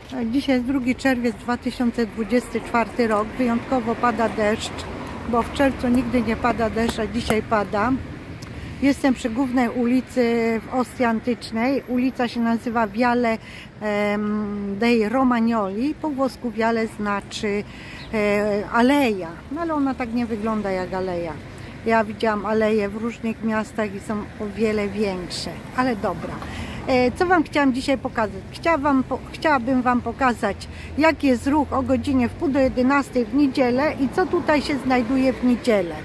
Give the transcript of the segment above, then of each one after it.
Dzisiaj jest 2 czerwiec 2024 rok. Wyjątkowo pada deszcz, bo w czerwcu nigdy nie pada deszcz, a dzisiaj pada. Jestem przy głównej ulicy w Ostii Antycznej. Ulica się nazywa Viale dei Romagnoli. Po włosku Viale znaczy aleja, no ale ona tak nie wygląda jak aleja. Ja widziałam aleje w różnych miastach i są o wiele większe, ale dobra. Co Wam chciałam dzisiaj pokazać? Chciałabym Wam pokazać, jaki jest ruch o godzinie 10:30 w niedzielę i co tutaj się znajduje w niedzielę.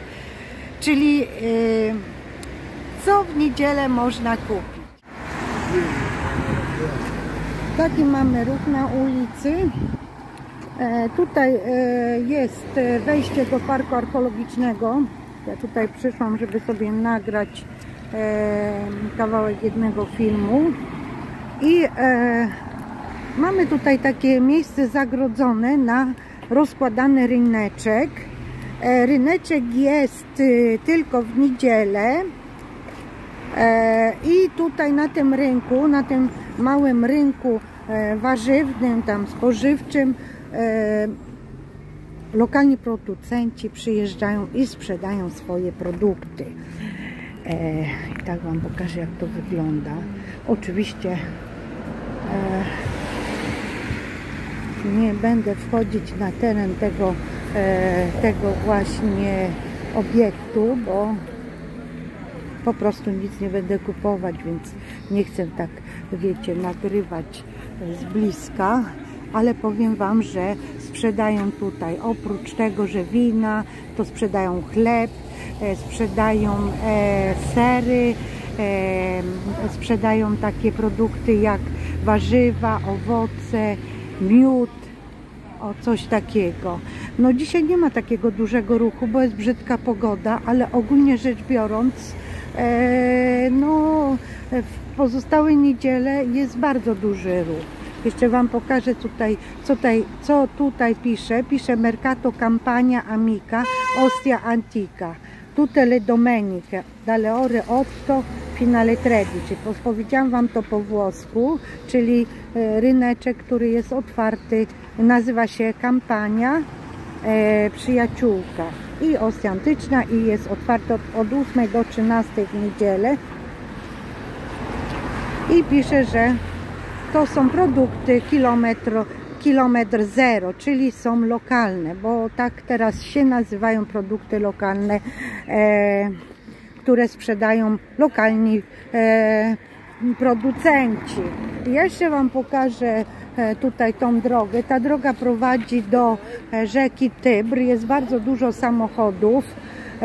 Czyli co w niedzielę można kupić. Taki mamy ruch na ulicy. Tutaj jest wejście do parku archeologicznego. Ja tutaj przyszłam, żeby sobie nagrać kawałek jednego filmu. I mamy tutaj takie miejsce zagrodzone na rozkładany ryneczek. Ryneczek jest tylko w niedzielę. I tutaj na tym rynku, na tym małym rynku warzywnym, tam spożywczym, lokalni producenci przyjeżdżają i sprzedają swoje produkty. I tak Wam pokażę, jak to wygląda. Oczywiście nie będę wchodzić na teren tego właśnie obiektu, bo po prostu nic nie będę kupować, więc nie chcę tak, wiecie, nagrywać z bliska, ale powiem Wam, że sprzedają tutaj, oprócz tego, że wina, to sprzedają chleb, sprzedają sery, sprzedają takie produkty jak warzywa, owoce, miód, o coś takiego. No dzisiaj nie ma takiego dużego ruchu, bo jest brzydka pogoda, ale ogólnie rzecz biorąc, no w pozostałe niedziele jest bardzo duży ruch. Jeszcze Wam pokażę tutaj, co tutaj pisze. Pisze Mercato Campagna Amica Ostia Antica. Tutte le domeniche dalle ore 8 fino alle 13. Powiedziałam Wam to po włosku, czyli ryneczek, który jest otwarty, nazywa się Campagna Przyjaciółka i Ostia Antyczna i jest otwarty od 8 do 13 w niedzielę. I pisze, że to są produkty kilometr zero, czyli są lokalne, bo tak teraz się nazywają produkty lokalne, które sprzedają lokalni producenci. Jeszcze Wam pokażę tutaj tą drogę. Ta droga prowadzi do rzeki Tybr. Jest bardzo dużo samochodów.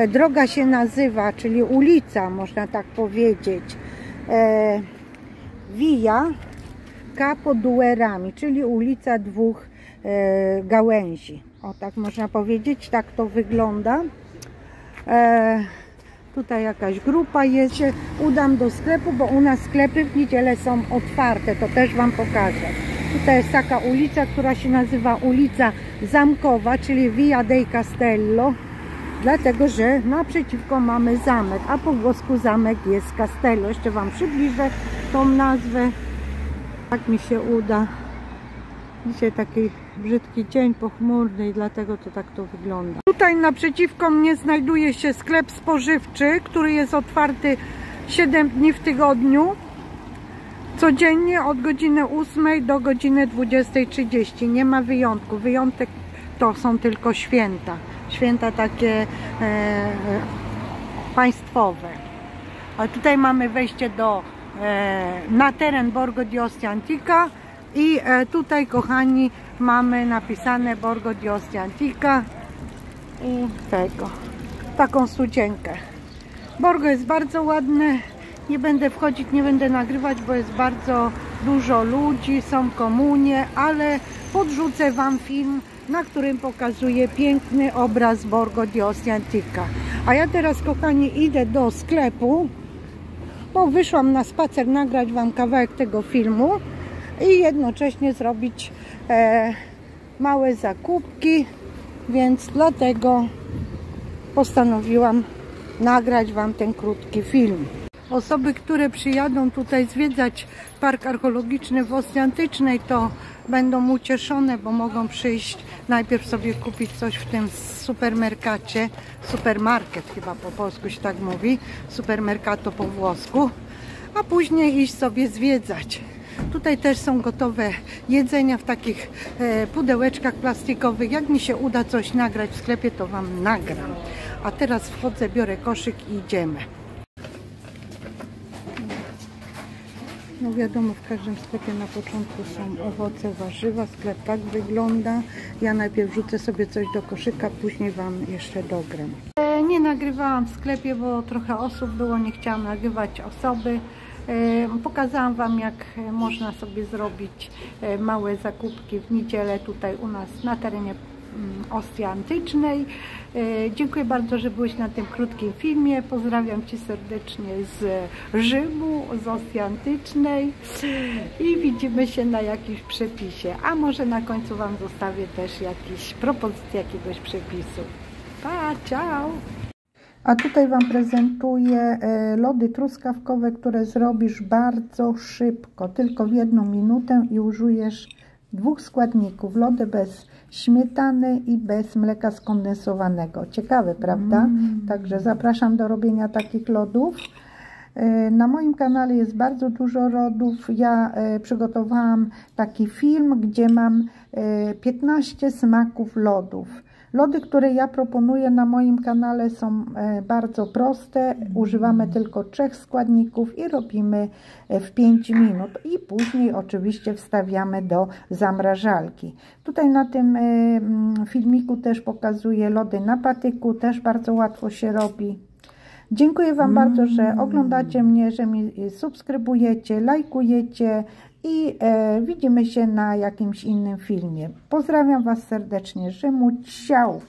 Droga się nazywa, czyli ulica, można tak powiedzieć, Via Capoduerami, czyli ulica dwóch gałęzi. O, tak można powiedzieć, tak to wygląda. Tutaj jakaś grupa jest. Się udam do sklepu, bo u nas sklepy w niedzielę są otwarte, to też Wam pokażę. Tutaj jest taka ulica, która się nazywa ulica Zamkowa, czyli Via dei Castello, dlatego że naprzeciwko mamy zamek, a po włosku zamek jest Castello. Jeszcze Wam przybliżę tą nazwę. Tak mi się uda. Dzisiaj taki brzydki dzień, pochmurny i dlatego to tak to wygląda. Tutaj naprzeciwko mnie znajduje się sklep spożywczy, który jest otwarty 7 dni w tygodniu. Codziennie od godziny 8 do godziny 20:30. Nie ma wyjątku. Wyjątek to są tylko święta. Święta takie państwowe. A tutaj mamy wejście na teren Borgo di Ostia Antica i tutaj, kochani, mamy napisane Borgo di Ostia Antica i taką studzienkę. Borgo jest bardzo ładne. Nie będę wchodzić, nie będę nagrywać, bo jest bardzo dużo ludzi, są komunie, ale podrzucę Wam film, na którym pokazuję piękny obraz Borgo di Ostia Antica. A ja teraz, kochani, idę do sklepu, bo wyszłam na spacer nagrać Wam kawałek tego filmu i jednocześnie zrobić małe zakupki, więc dlatego postanowiłam nagrać Wam ten krótki film. Osoby, które przyjadą tutaj zwiedzać Park Archeologiczny w Ostii Antycznej, to będą ucieszone, bo mogą przyjść najpierw sobie kupić coś w tym supermerkacie, supermarket chyba po polsku się tak mówi, supermercato po włosku, a później iść sobie zwiedzać. Tutaj też są gotowe jedzenia w takich pudełeczkach plastikowych. Jak mi się uda coś nagrać w sklepie, to Wam nagram. A teraz wchodzę, biorę koszyk i idziemy. No wiadomo, w każdym sklepie na początku są owoce, warzywa. Sklep tak wygląda. Ja najpierw wrzucę sobie coś do koszyka, później Wam jeszcze dogram. Nie nagrywałam w sklepie, bo trochę osób było, nie chciałam nagrywać osoby. Pokazałam Wam, jak można sobie zrobić małe zakupki w niedzielę tutaj u nas na terenie Austrii Antycznej. Dziękuję bardzo, że byłeś na tym krótkim filmie. Pozdrawiam Cię serdecznie z Rzymu, z Austrii Antycznej i widzimy się na jakimś przepisie. A może na końcu Wam zostawię też jakieś propozycje jakiegoś przepisu. Pa, ciao! A tutaj Wam prezentuję lody truskawkowe, które zrobisz bardzo szybko, tylko w 1 minutę i użyjesz 2 składników. Lody bez śmietany i bez mleka skondensowanego. Ciekawe, prawda? Także zapraszam do robienia takich lodów. Na moim kanale jest bardzo dużo lodów. Ja przygotowałam taki film, gdzie mam 15 smaków lodów. Lody, które ja proponuję na moim kanale, są bardzo proste. Używamy tylko 3 składników i robimy w 5 minut. I później oczywiście wstawiamy do zamrażalki. Tutaj na tym filmiku też pokazuję lody na patyku. Też bardzo łatwo się robi. Dziękuję Wam bardzo, że oglądacie mnie, że mi subskrybujecie, lajkujecie i widzimy się na jakimś innym filmie. Pozdrawiam Was serdecznie z Rzymu. Ciao!